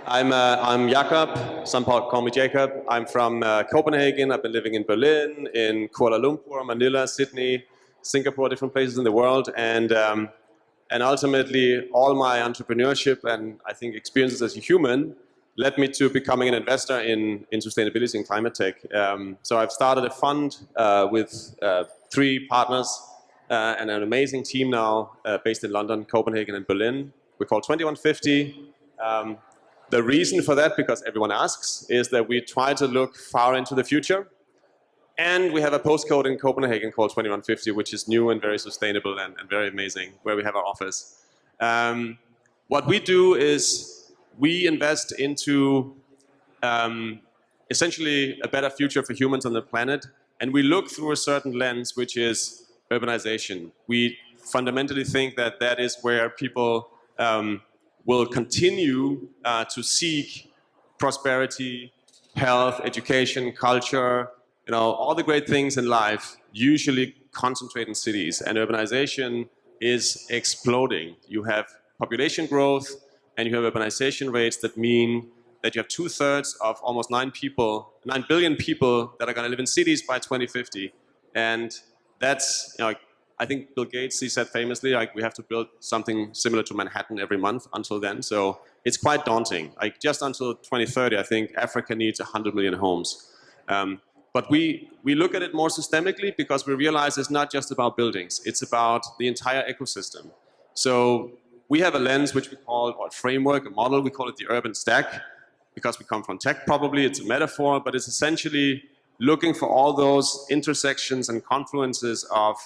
I'm Jakob. Some call me Jacob. I'm from Copenhagen. I've been living in Berlin, in Kuala Lumpur, Manila, Sydney, Singapore, different places in the world, and ultimately all my entrepreneurship and I think experiences as a human led me to becoming an investor in sustainability and climate tech. So I've started a fund with 3 partners and an amazing team now based in London, Copenhagen, and Berlin. We call 2150. The reason for that, because everyone asks, is that we try to look far into the future. And we have a postcode in Copenhagen called 2150, which is new and very sustainable and very amazing, where we have our office. What we do is we invest into essentially a better future for humans on the planet. And we look through a certain lens, which is urbanization. We fundamentally think that that is where people will continue to seek prosperity, health, education, culture, all the great things in life usually concentrate in cities, and urbanization is exploding. You have population growth and you have urbanization rates that mean that you have 2/3 of almost 9 billion people that are going to live in cities by 2050. And that's, I think Bill Gates, he said famously, we have to build something similar to Manhattan every month until then. So it's quite daunting. Just until 2030, I think Africa needs 100 million homes. But we look at it more systemically because we realize it's not just about buildings. It's about the entire ecosystem. So we have a lens which we call, or a framework, a model, we call it the urban stack, because we come from tech probably, it's a metaphor, but it's essentially looking for all those intersections and confluences of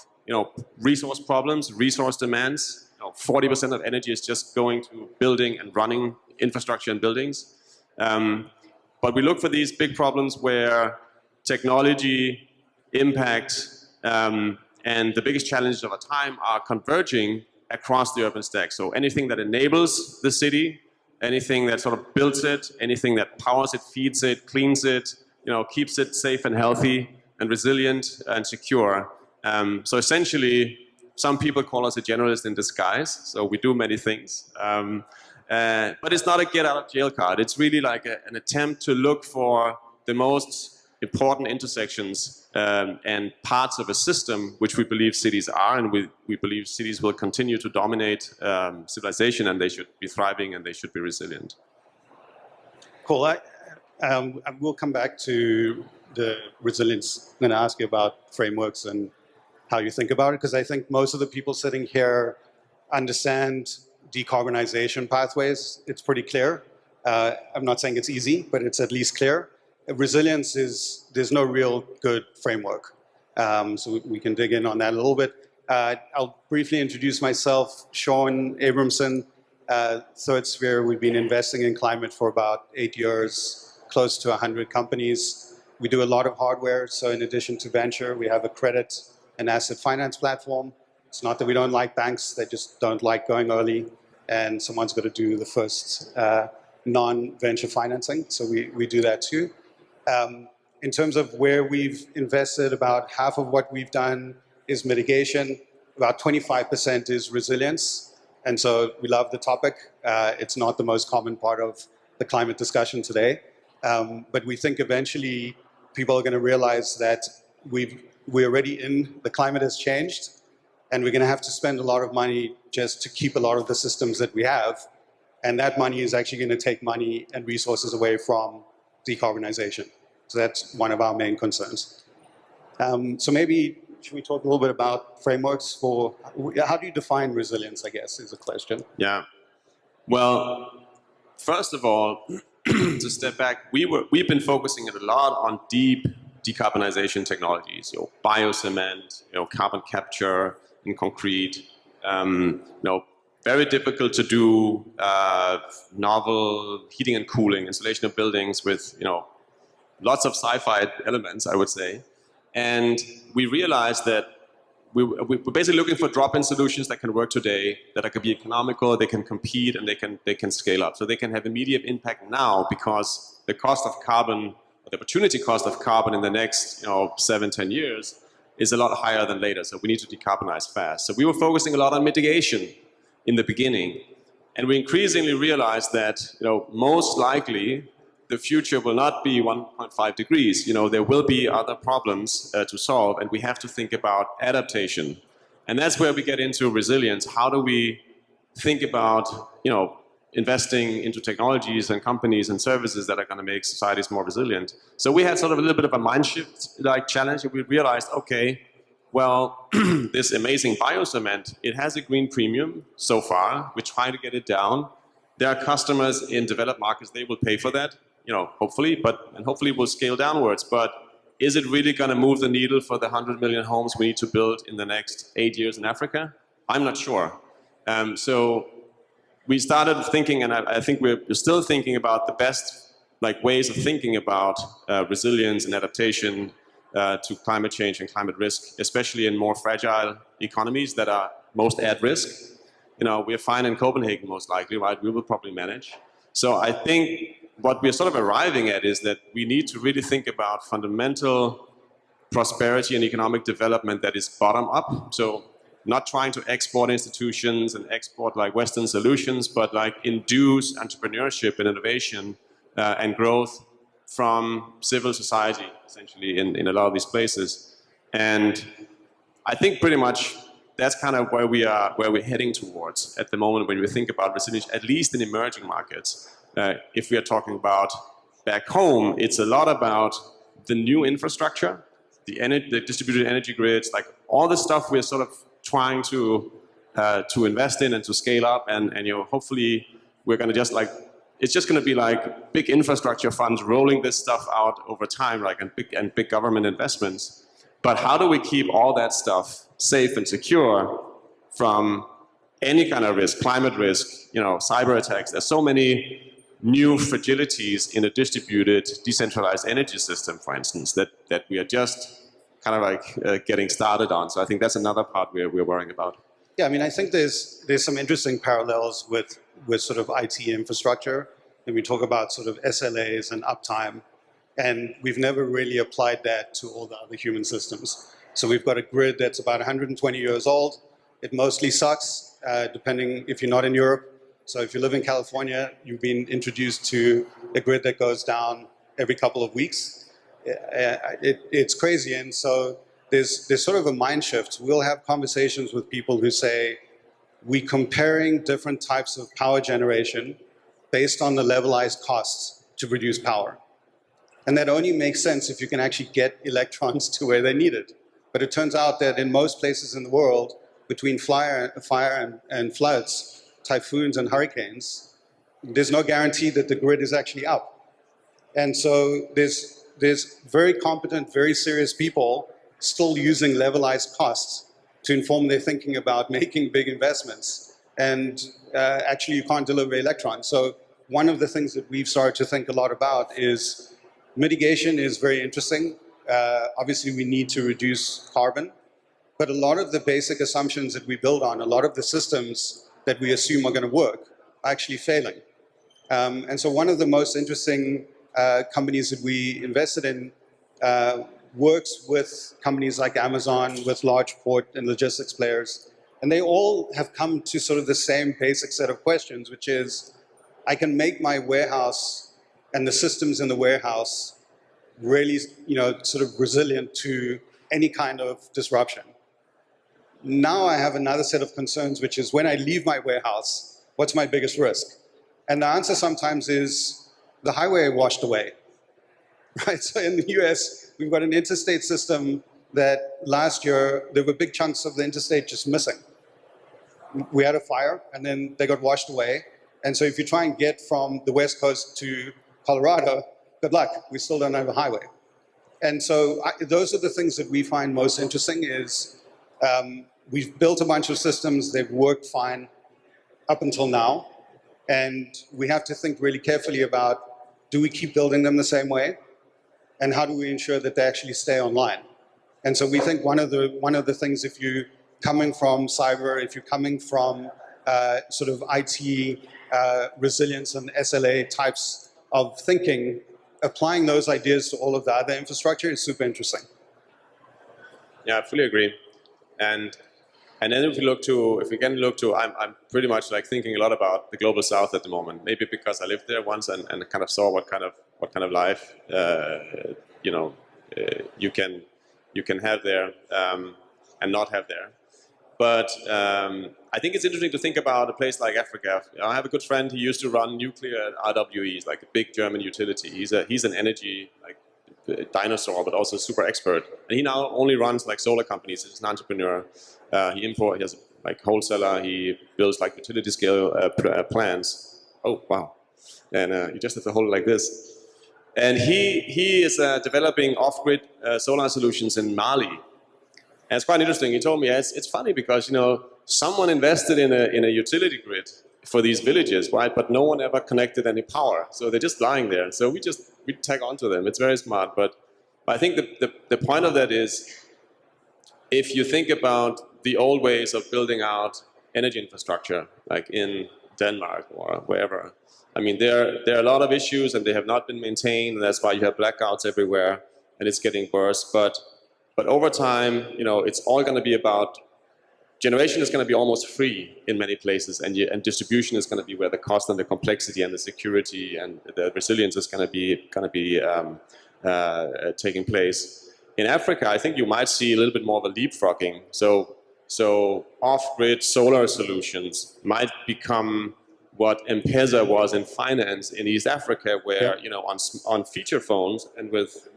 resource problems, resource demands. 40% of energy is just going to building and running infrastructure and buildings. But we look for these big problems where technology, impact, and the biggest challenges of our time are converging across the urban stack. So anything that enables the city, anything that sort of builds it, anything that powers it, feeds it, cleans it, keeps it safe and healthy and resilient and secure. So essentially, some people call us a generalist in disguise. So we do many things. But it's not a get out of jail card. It's really like an attempt to look for the most important intersections and parts of a system which we believe cities are, and we believe cities will continue to dominate civilization, and they should be thriving and they should be resilient. Cool. I will come back to the resilience. I'm going to ask you about frameworks and how you think about it, because I think most of the people sitting here understand decarbonization pathways. It's pretty clear. I'm not saying it's easy, but it's at least clear. Resilience there's no real good framework. So we can dig in on that a little bit. I'll briefly introduce myself, Shaun Abrahamson, Third Sphere. We've been investing in climate for about 8 years, close to 100 companies. We do a lot of hardware, so in addition to venture, we have a credit and asset finance platform. It's not that we don't like banks, they just don't like going early, and someone's got to do the first non-venture financing, so we do that too. In terms of where we've invested, about half of what we've done is mitigation, about 25% is resilience, and so we love the topic. It's not the most common part of the climate discussion today, but we think eventually people are going to realize that we're already the climate has changed, and we're going to have to spend a lot of money just to keep a lot of the systems that we have, and that money is actually going to take money and resources away from decarbonization. So that's one of our main concerns. So maybe should we talk a little bit about frameworks for, how do you define resilience, I guess, is a question. Yeah. Well, first of all, to step back, we've been focusing a lot on deep decarbonization technologies, biocement, carbon capture in concrete, very difficult to do novel heating and cooling, installation of buildings with, lots of sci-fi elements, I would say. And we realized that we're basically looking for drop-in solutions that can work today, that can be economical, they can compete, and they can scale up. So they can have immediate impact now, because the cost of carbon, or the opportunity cost of carbon in the next 7-10 years is a lot higher than later. So we need to decarbonize fast. So we were focusing a lot on mitigation in the beginning. And we increasingly realize that, most likely the future will not be 1.5 degrees. There will be other problems to solve, and we have to think about adaptation. And that's where we get into resilience. How do we think about, investing into technologies and companies and services that are going to make societies more resilient? So we had sort of a little bit of a mind shift challenge, and we realized, okay, well, this amazing biocement, it has a green premium so far. We're trying to get it down. There are customers in developed markets, they will pay for that, hopefully, and hopefully we'll scale downwards. But is it really going to move the needle for the 100 million homes we need to build in the next 8 years in Africa? I'm not sure. So we started thinking, and I think we're still thinking about the best ways of thinking about resilience and adaptation to climate change and climate risk, especially in more fragile economies that are most at risk. We're fine in Copenhagen, most likely, right? We will probably manage. So I think what we're sort of arriving at is that we need to really think about fundamental prosperity and economic development that is bottom up. So not trying to export institutions and export Western solutions, but induce entrepreneurship and innovation and growth from civil society, essentially, in a lot of these places. And I think pretty much that's kind of where we're heading towards at the moment when we think about resilience, at least in emerging markets. If we are talking about back home, it's a lot about the new infrastructure, the distributed energy grids, all the stuff we're sort of trying to invest in and to scale up, and hopefully we're going to just it's just going to be big infrastructure funds rolling this stuff out over time, and big government investments. But how do we keep all that stuff safe and secure from any kind of risk, climate risk, cyber attacks? There's so many new fragilities in a distributed, decentralized energy system, for instance, that we are just kind of getting started on. So I think that's another part we're worrying about. Yeah, I mean, I think there's some interesting parallels with sort of IT infrastructure, and we talk about sort of SLAs and uptime, and we've never really applied that to all the other human systems. So we've got a grid that's about 120 years old. It mostly sucks, depending if you're not in Europe. So if you live in California, you've been introduced to a grid that goes down every couple of weeks. It's crazy, and so there's sort of a mind shift. We'll have conversations with people who say, we're comparing different types of power generation based on the levelized costs to produce power. And that only makes sense if you can actually get electrons to where they're needed. But it turns out that in most places in the world, between fire and floods, typhoons and hurricanes, there's no guarantee that the grid is actually up. And so there's very competent, very serious people still using levelized costs to inform their thinking about making big investments. And actually you can't deliver electrons. So one of the things that we've started to think a lot about is mitigation is very interesting. Obviously we need to reduce carbon, but a lot of the basic assumptions that we build on, a lot of the systems that we assume are going to work are actually failing. And so one of the most interesting companies that we invested in works with companies like Amazon, with large port and logistics players. And they all have come to sort of the same basic set of questions, which is, I can make my warehouse and the systems in the warehouse really, sort of resilient to any kind of disruption. Now I have another set of concerns, which is when I leave my warehouse, what's my biggest risk? And the answer sometimes is the highway washed away, right? So in the US, we've got an interstate system that last year, there were big chunks of the interstate just missing. We had a fire, and then they got washed away. And so if you try and get from the West Coast to Colorado, good luck, we still don't have a highway. And so those are the things that we find most interesting is we've built a bunch of systems, they've worked fine up until now, and we have to think really carefully about, do we keep building them the same way? And how do we ensure that they actually stay online? And so we think one of the things, if you're coming from cyber, if you're coming from sort of IT resilience and SLA types of thinking, applying those ideas to all of the other infrastructure is super interesting. Yeah, I fully agree. And And then if we can look to, I'm pretty much like thinking a lot about the global south at the moment. Maybe because I lived there once and kind of saw what kind of life you can have there and not have there. But I think it's interesting to think about a place like Africa. I have a good friend. He used to run nuclear at RWE, like a big German utility. He's an energy dinosaur, but also super expert. And he now only runs like solar companies. He's an entrepreneur. He has like wholesaler. He builds like utility scale plants. Oh wow! And you just have to hold it like this. And he is developing off-grid solar solutions in Mali. And it's quite interesting. He told me it's funny because someone invested in a utility grid for these villages, right? But no one ever connected any power, so they're just lying there. So we tag onto them. It's very smart. But I think the point of that is, if you think about the old ways of building out energy infrastructure, like in Denmark or wherever, I mean, there are a lot of issues and they have not been maintained, and that's why you have blackouts everywhere, and it's getting worse. But over time, it's all going to be about generation is going to be almost free in many places, and distribution is going to be where the cost and the complexity and the security and the resilience is going to be taking place. In Africa, I think you might see a little bit more of a leapfrogging. So off-grid solar solutions might become what M-Pesa was in finance in East Africa, where on feature phones and with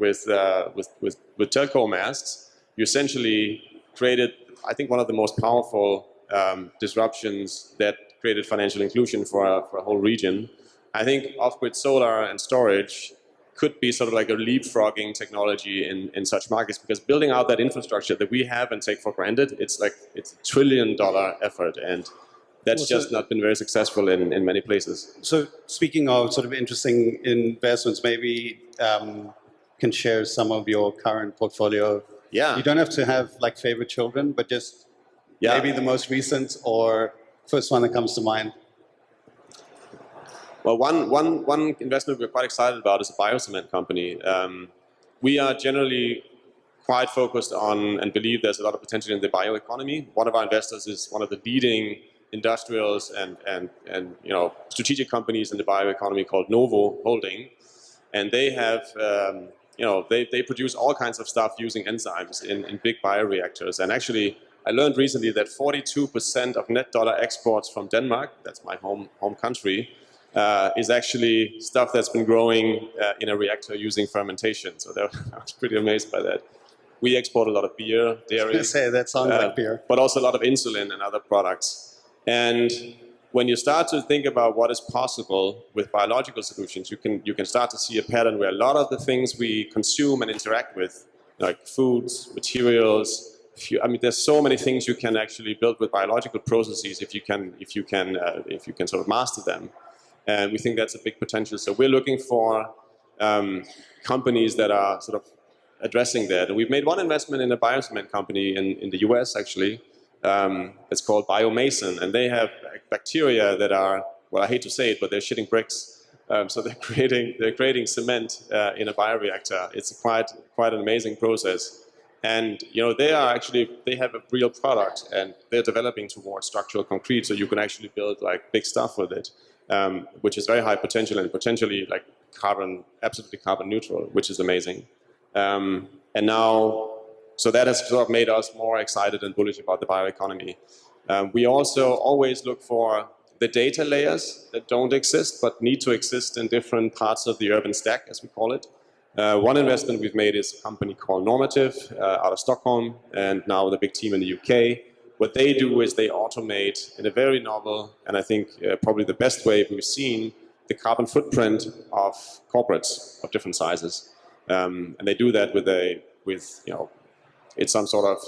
telco masts, you essentially created, I think, one of the most powerful disruptions that created financial inclusion for a whole region. I think off-grid solar and storage could be sort of like a leapfrogging technology in such markets, because building out that infrastructure that we have and take for granted, it's a $1 trillion effort, and that's just not been very successful in many places. So speaking of sort of interesting investments, maybe can share some of your current portfolio. Yeah. You don't have to have like favorite children, but just maybe the most recent or first one that comes to mind. Well, one investment we're quite excited about is a biocement company. We are generally quite focused on and believe there's a lot of potential in the bioeconomy. One of our investors is one of the leading industrials and strategic companies in the bioeconomy called Novo Holding, and they have they produce all kinds of stuff using enzymes in big bioreactors. And actually, I learned recently that 42% of net dollar exports from Denmark, that's my home country, is actually stuff that's been growing in a reactor using fermentation. So I was pretty amazed by that. We export a lot of beer, dairy. I was going to say, that sounds like beer. But also a lot of insulin and other products. And when you start to think about what is possible with biological solutions, you can start to see a pattern where a lot of the things we consume and interact with, like foods, materials, there's so many things you can actually build with biological processes if you can sort of master them. And we think that's a big potential. So we're looking for companies that are sort of addressing that. And we've made one investment in a biocement company in the US, actually. It's called Abramson, and they have bacteria that are, well, I hate to say it, but they're shitting bricks. So they're creating cement in a bioreactor. It's quite an amazing process. And they have a real product, and they're developing towards structural concrete, so you can actually build like big stuff with it, which is very high potential and potentially like absolutely carbon neutral, which is amazing. And now, so that has sort of made us more excited and bullish about the bioeconomy. We also always look for the data layers that don't exist but need to exist in different parts of the urban stack, as we call it. One investment we've made is a company called Normative out of Stockholm, and now with a big team in the UK. What they do is they automate in a very novel, and I think probably the best way we've seen, the carbon footprint of corporates of different sizes. And they do that with it's some sort of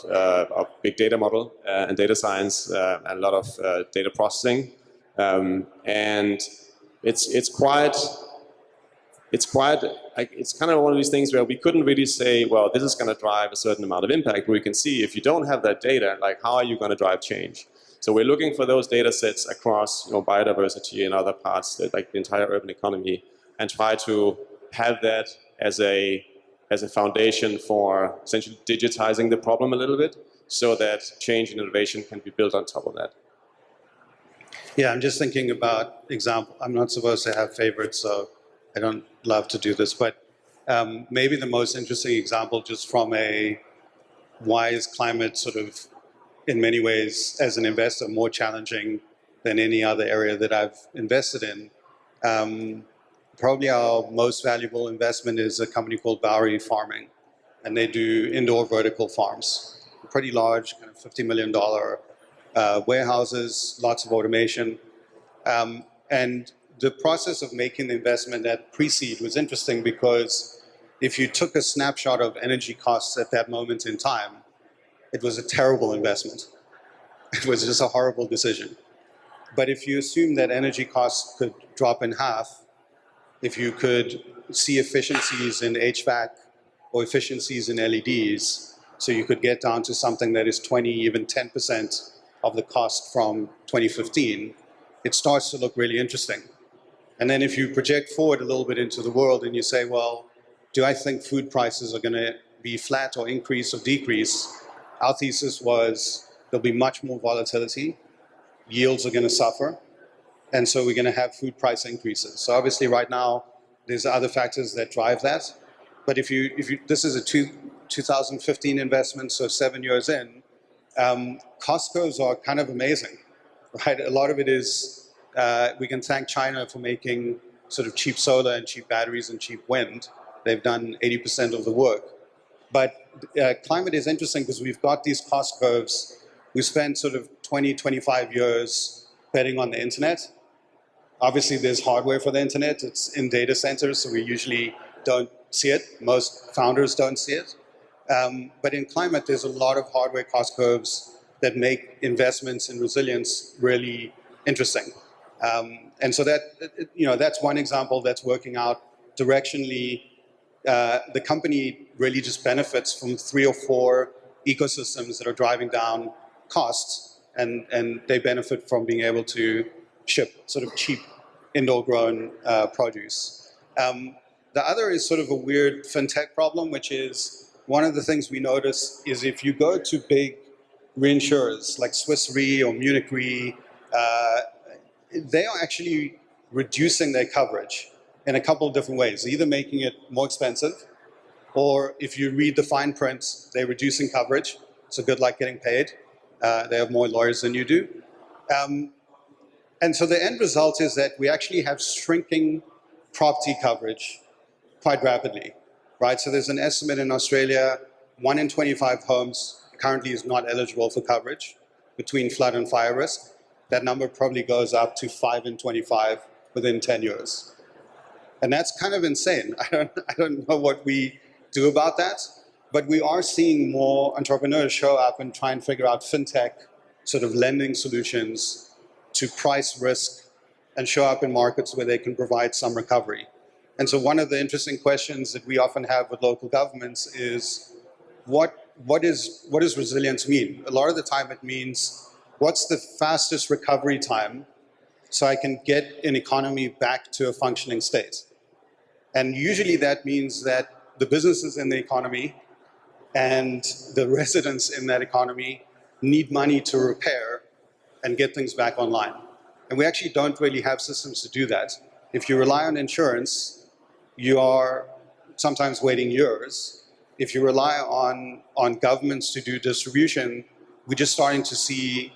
big data model and data science and a lot of data processing. And it's kind of one of these things where we couldn't really say, well, this is going to drive a certain amount of impact, but we can see if you don't have that data, like how are you going to drive change? So we're looking for those data sets across biodiversity and other parts, like the entire urban economy, and try to have that as a foundation for essentially digitizing the problem a little bit. so that change and innovation can be built on top of that. Yeah, I'm just thinking about example. I'm not supposed to have favorites, so I don't love to do this, but maybe the most interesting example just from a why is climate sort of in many ways as an investor more challenging than any other area that I've invested in. Probably our most valuable investment is a company called Bowery Farming, and they do indoor vertical farms. Pretty large, kind of $50 million warehouses, lots of automation. And the process of making the investment at pre-seed was interesting because if you took a snapshot of energy costs at that moment in time, it was a terrible investment. It was just a horrible decision. But if you assume that energy costs could drop in half, if you could see efficiencies in HVAC or efficiencies in LEDs, so you could get down to something that is 20, even 10% of the cost from 2015, it starts to look really interesting. And then if you project forward a little bit into the world and you say, well, do I think food prices are going to be flat or increase or decrease? Our thesis was there'll be much more volatility, yields are going to suffer, and so we're going to have food price increases. So obviously right now, there's other factors that drive that. But if you this is a 2015 investment, so 7 years in, cost curves are kind of amazing, right? A lot of it is, we can thank China for making sort of cheap solar and cheap batteries and cheap wind. They've done 80% of the work. But climate is interesting because we've got these cost curves. We spent sort of 20, 25 years betting on the internet. Obviously, there's hardware for the internet. It's in data centers, so we usually don't see it. Most founders don't see it. But in climate, there's a lot of hardware cost curves that make investments in resilience really interesting. And so that, that's one example that's working out directionally. The company really just benefits from 3 or 4 ecosystems that are driving down costs, and they benefit from being able to ship sort of cheap indoor-grown produce. The other is sort of a weird fintech problem, which is one of the things we notice is if you go to big reinsurers like Swiss Re or Munich Re, they are actually reducing their coverage in a couple of different ways, either making it more expensive, or if you read the fine print, they're reducing coverage, so good luck getting paid. They have more lawyers than you do. And so the end result is that we actually have shrinking property coverage quite rapidly, right? So there's an estimate in Australia, 1 in 25 homes currently is not eligible for coverage between flood and fire risk. That number probably goes up to 5 in 25 within 10 years. And that's kind of insane. I don't know what we do about that, but we are seeing more entrepreneurs show up and try and figure out fintech sort of lending solutions to price risk and show up in markets where they can provide some recovery. And so one of the interesting questions that we often have with local governments is, what does resilience mean? A lot of the time it means, what's the fastest recovery time so I can get an economy back to a functioning state? And usually that means that the businesses in the economy and the residents in that economy need money to repair and get things back online. And we actually don't really have systems to do that. If you rely on insurance, you are sometimes waiting years. If you rely on governments to do distribution, we're just starting to see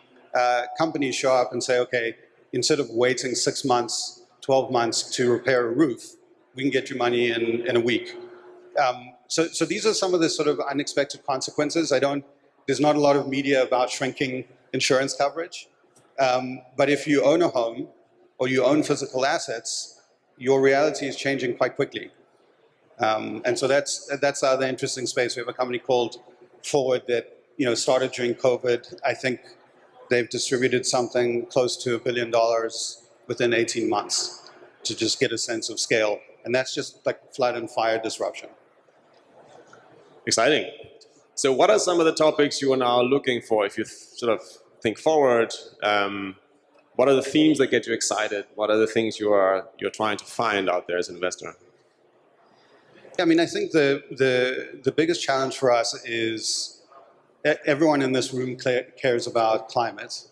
companies show up and say, okay, instead of waiting 6 months, 12 months to repair a roof, we can get you money in a week. So these are some of the sort of unexpected consequences. There's not a lot of media about shrinking insurance coverage. But if you own a home or you own physical assets, your reality is changing quite quickly. And so that's the other interesting space. We have a company called Forward that started during COVID. I think they've distributed something close to $1 billion within 18 months to just get a sense of scale. And that's just like flood and fire disruption. Exciting. So what are some of the topics you are now looking for if you sort of think forward? What are the themes that get you excited? What are the things you're trying to find out there as an investor? I mean, I think the biggest challenge for us is everyone in this room cares about climate.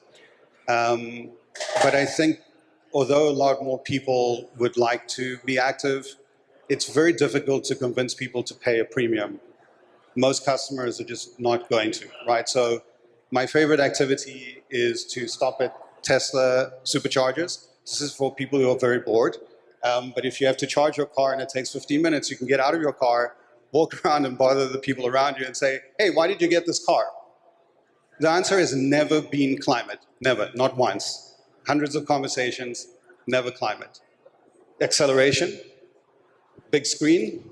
But I think although a lot more people would like to be active, it's very difficult to convince people to pay a premium. Most customers are just not going to, right? So my favorite activity is to stop at Tesla superchargers. This is for people who are very bored. But if you have to charge your car and it takes 15 minutes, you can get out of your car, walk around and bother the people around you and say, hey, why did you get this car? The answer has never been climate. Never, not once. Hundreds of conversations, never climate. Acceleration, big screen,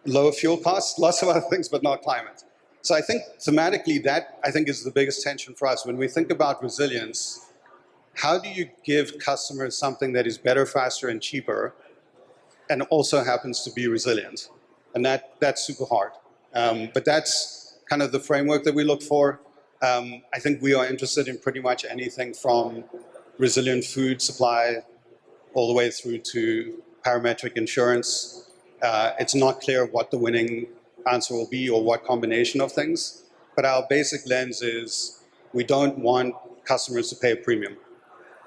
lower fuel costs, lots of other things, but not climate. So I think thematically that, I think, is the biggest tension for us. When we think about resilience, how do you give customers something that is better, faster, and cheaper, and also happens to be resilient? And that's super hard. But that's kind of the framework that we look for. I think we are interested in pretty much anything from resilient food supply all the way through to parametric insurance. It's not clear what the winning answer will be or what combination of things. But our basic lens is we don't want customers to pay a premium.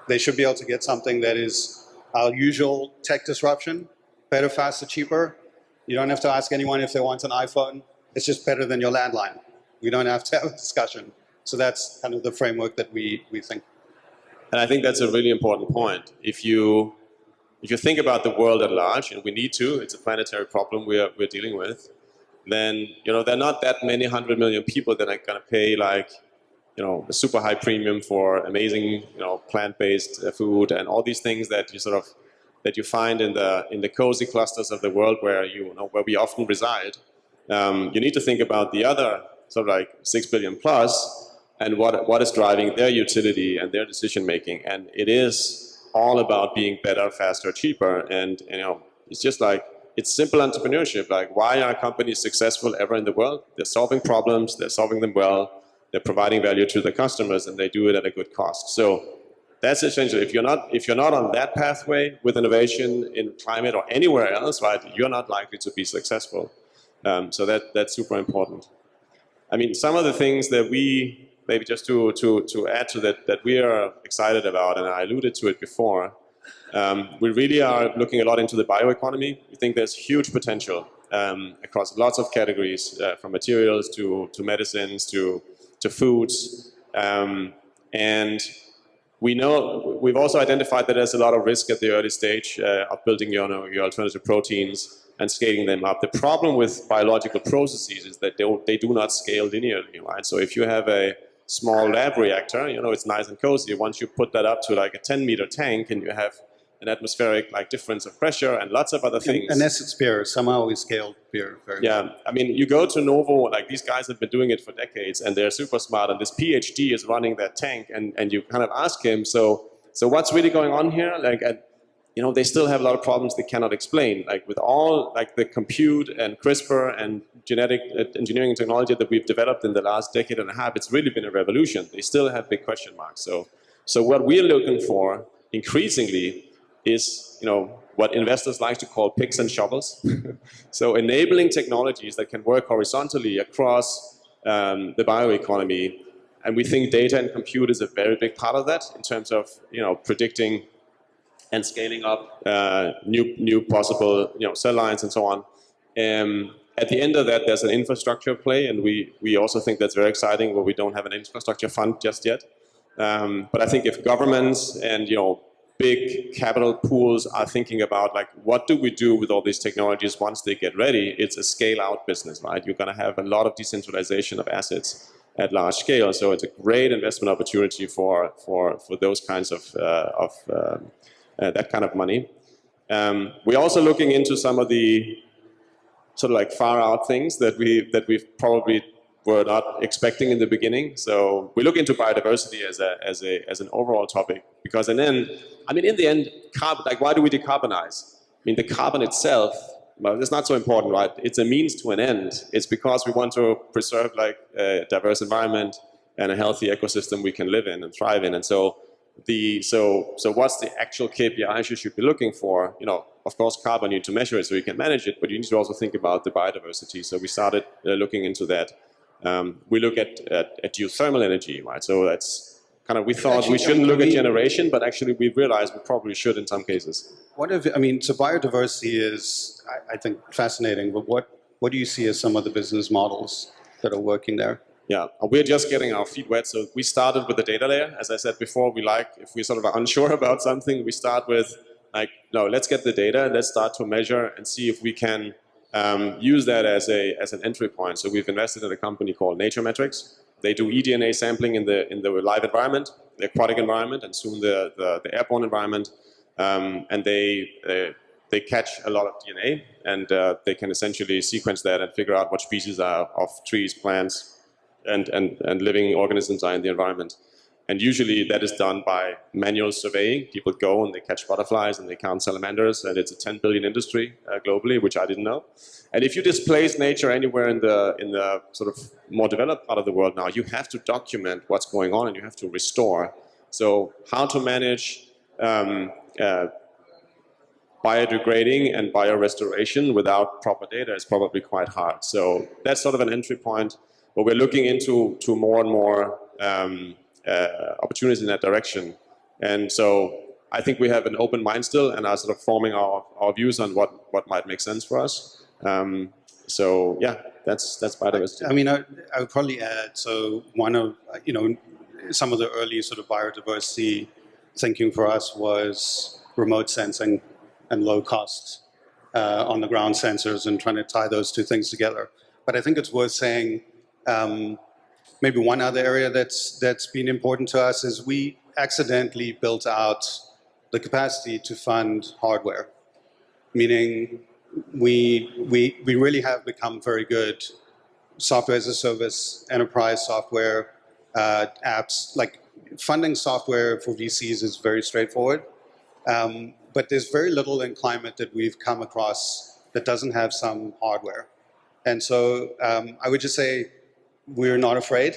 They should be able to get something that is our usual tech disruption, better, faster, cheaper. You don't have to ask anyone if they want an iPhone. It's just better than your landline. We don't have to have a discussion. So that's kind of the framework that we think. And I think that's a really important point. If you think about the world at large, and we need to, it's a planetary problem we're dealing with, then there are not that many 100 million people that are going to pay like a super high premium for amazing plant-based food and all these things that you find in the cozy clusters of the world where where we often reside. You need to think about the other sort of like 6 billion plus and what is driving their utility and their decision making. And it is all about being better, faster, cheaper. And it's just like, it's simple entrepreneurship. Like, why are companies successful ever in the world? They're solving problems, they're solving them well, they're providing value to the customers, and they do it at a good cost. So that's essentially, if you're not on that pathway with innovation in climate or anywhere else, right, you're not likely to be successful. So that's super important. I mean, some of the things that we, maybe just to add to that we are excited about, and I alluded to it before, we really are looking a lot into the bioeconomy. We think there's huge potential across lots of categories, from materials to medicines to foods. And we've also identified that there's a lot of risk at the early stage of building your alternative proteins and scaling them up. The problem with biological processes is that they do not scale linearly, right? So if you have a small lab reactor, it's nice and cozy. Once you put that up to like a 10-meter tank and you have an atmospheric difference of pressure and lots of other things. Unless it's beer, somehow we scaled beer very well. Yeah, I mean, you go to Novo, these guys have been doing it for decades and they're super smart, and this PhD is running that tank, and you kind of ask him, so what's really going on here? They still have a lot of problems they cannot explain. With all the compute and CRISPR and genetic engineering technology that we've developed in the last decade and a half, it's really been a revolution. They still have big question marks. So what we're looking for increasingly is, what investors like to call picks and shovels. So enabling technologies that can work horizontally across the bioeconomy. And we think data and compute is a very big part of that in terms of, predicting and scaling up new possible cell lines and so on. At the end of that, there's an infrastructure play, and we also think that's very exciting, where we don't have an infrastructure fund just yet. But I think if governments and big capital pools are thinking about what do we do with all these technologies once they get ready, it's a scale-out business, right? You're going to have a lot of decentralization of assets at large scale, so it's a great investment opportunity for those kinds of that kind of money. We're also looking into some of the sort of far out things that we probably were not expecting in the beginning. So we look into biodiversity as an overall topic, because in the end, carbon, why do we decarbonize? I mean, the carbon itself, well, it's not so important, right? It's a means to an end. It's because we want to preserve a diverse environment and a healthy ecosystem we can live in and thrive in. And so what's the actual KPIs you should be looking for? Of course, carbon, you need to measure it so you can manage it, but you need to also think about the biodiversity. So we started looking into that. We look at geothermal energy, right? So that's kind of, we thought Actually, we shouldn't look at generation, but actually we realized we probably should in some cases. So biodiversity is, I think, fascinating, but what do you see as some of the business models that are working there? Yeah, we're just getting our feet wet. So we started with the data layer. As I said before, if we sort of are unsure about something, we start with like, no, let's get the data, let's start to measure and see if we can use that as an entry point. So we've invested in a company called Nature Metrics. They do eDNA sampling in the live environment, the aquatic environment, and soon the airborne environment. And they catch a lot of DNA, and they can essentially sequence that and figure out what species of trees, plants, and living organisms are in the environment. And usually that is done by manual surveying. People go and they catch butterflies and they count salamanders, and it's a 10 billion industry globally, which I didn't know. And if you displace nature anywhere in the sort of more developed part of the world now, you have to document what's going on and you have to restore. So how to manage biodegrading and biorestoration without proper data is probably quite hard. So that's sort of an entry point. But we're looking into more and more opportunities in that direction. And so I think we have an open mind still and are sort of forming our views on what might make sense for us. So yeah, that's biodiversity. I mean, I would probably add, so one of, some of the early sort of biodiversity thinking for us was remote sensing and low cost on the ground sensors and trying to tie those two things together. But I think it's worth saying, maybe one other area that's been important to us is we accidentally built out the capacity to fund hardware, meaning we really have become very good software as a service, enterprise software, apps. Like funding software for VCs is very straightforward, but there's very little in climate that we've come across that doesn't have some hardware. And so I would just say, we're not afraid.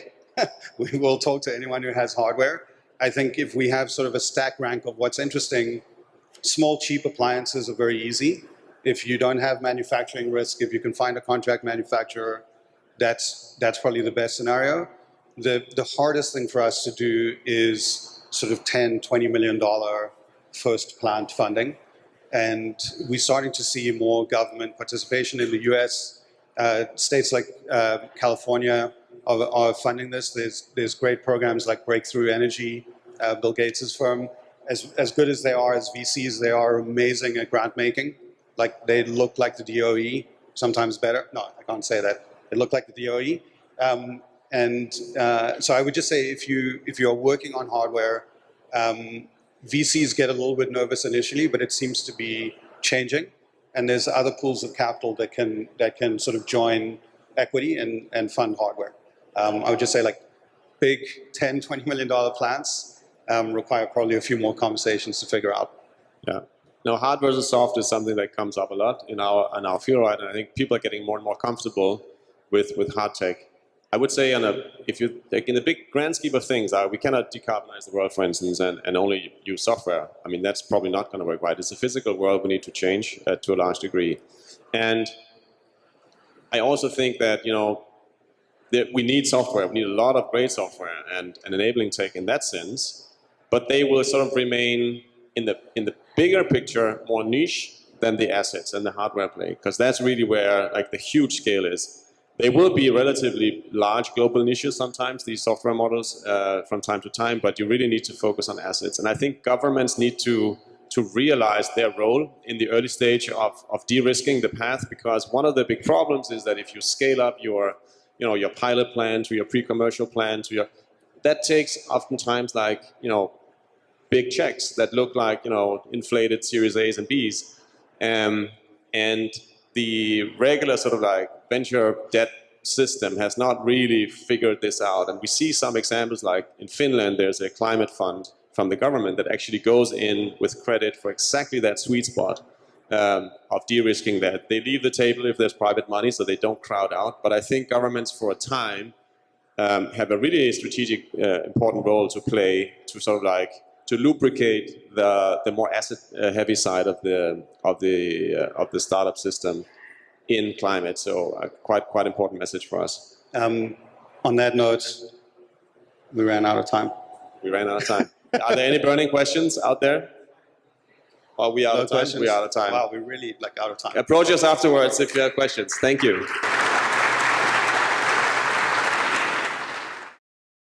We will talk to anyone who has hardware. I think if we have sort of a stack rank of what's interesting, small, cheap appliances are very easy. If you don't have manufacturing risk, if you can find a contract manufacturer, that's probably the best scenario. The hardest thing for us to do is sort of $10, $20 million first plant funding. And we're starting to see more government participation in the US. States like California are funding this. There's great programs like Breakthrough Energy, Bill Gates' firm. As good as they are as VCs, they are amazing at grant making. Like they look like the DOE, sometimes better. No, I can't say that. They look like the DOE. So I would just say if you're working on hardware, VCs get a little bit nervous initially, but it seems to be changing. And there's other pools of capital that can sort of join equity and fund hardware. I would just say like big $10, $20 million plants require probably a few more conversations to figure out. Yeah. Now, hard versus soft is something that comes up a lot in our field, right? And I think people are getting more and more comfortable with hard tech. I would say, if you like in the big grand scheme of things, we cannot decarbonize the world, for instance, and only use software. I mean, that's probably not going to work, right? It's a physical world we need to change to a large degree. And I also think that, that we need software. We need a lot of great software and enabling tech in that sense, but they will sort of remain in the bigger picture more niche than the assets and the hardware play, because that's really where like the huge scale is. They will be relatively large global niches sometimes, these software models from time to time, but you really need to focus on assets. And I think governments need to realize their role in the early stage of de-risking the path, because one of the big problems is that if you scale up your pilot plan to your pre-commercial plan that takes oftentimes like, big checks that look like, inflated Series A's and B's. And the regular sort of like venture debt system has not really figured this out. And we see some examples like in Finland, there's a climate fund from the government that actually goes in with credit for exactly that sweet spot of de-risking that. They leave the table if there's private money so they don't crowd out. But I think governments for a time have a really strategic important role to play to sort of like to lubricate the more asset heavy side of the startup system in climate. So quite important message for us. on that note, we ran out of time. We ran out of time. Are there any burning questions out there? Are we out of time? Questions? We are out of time. Wow, we're really like out of time. Approach us afterwards if you have questions. Thank you.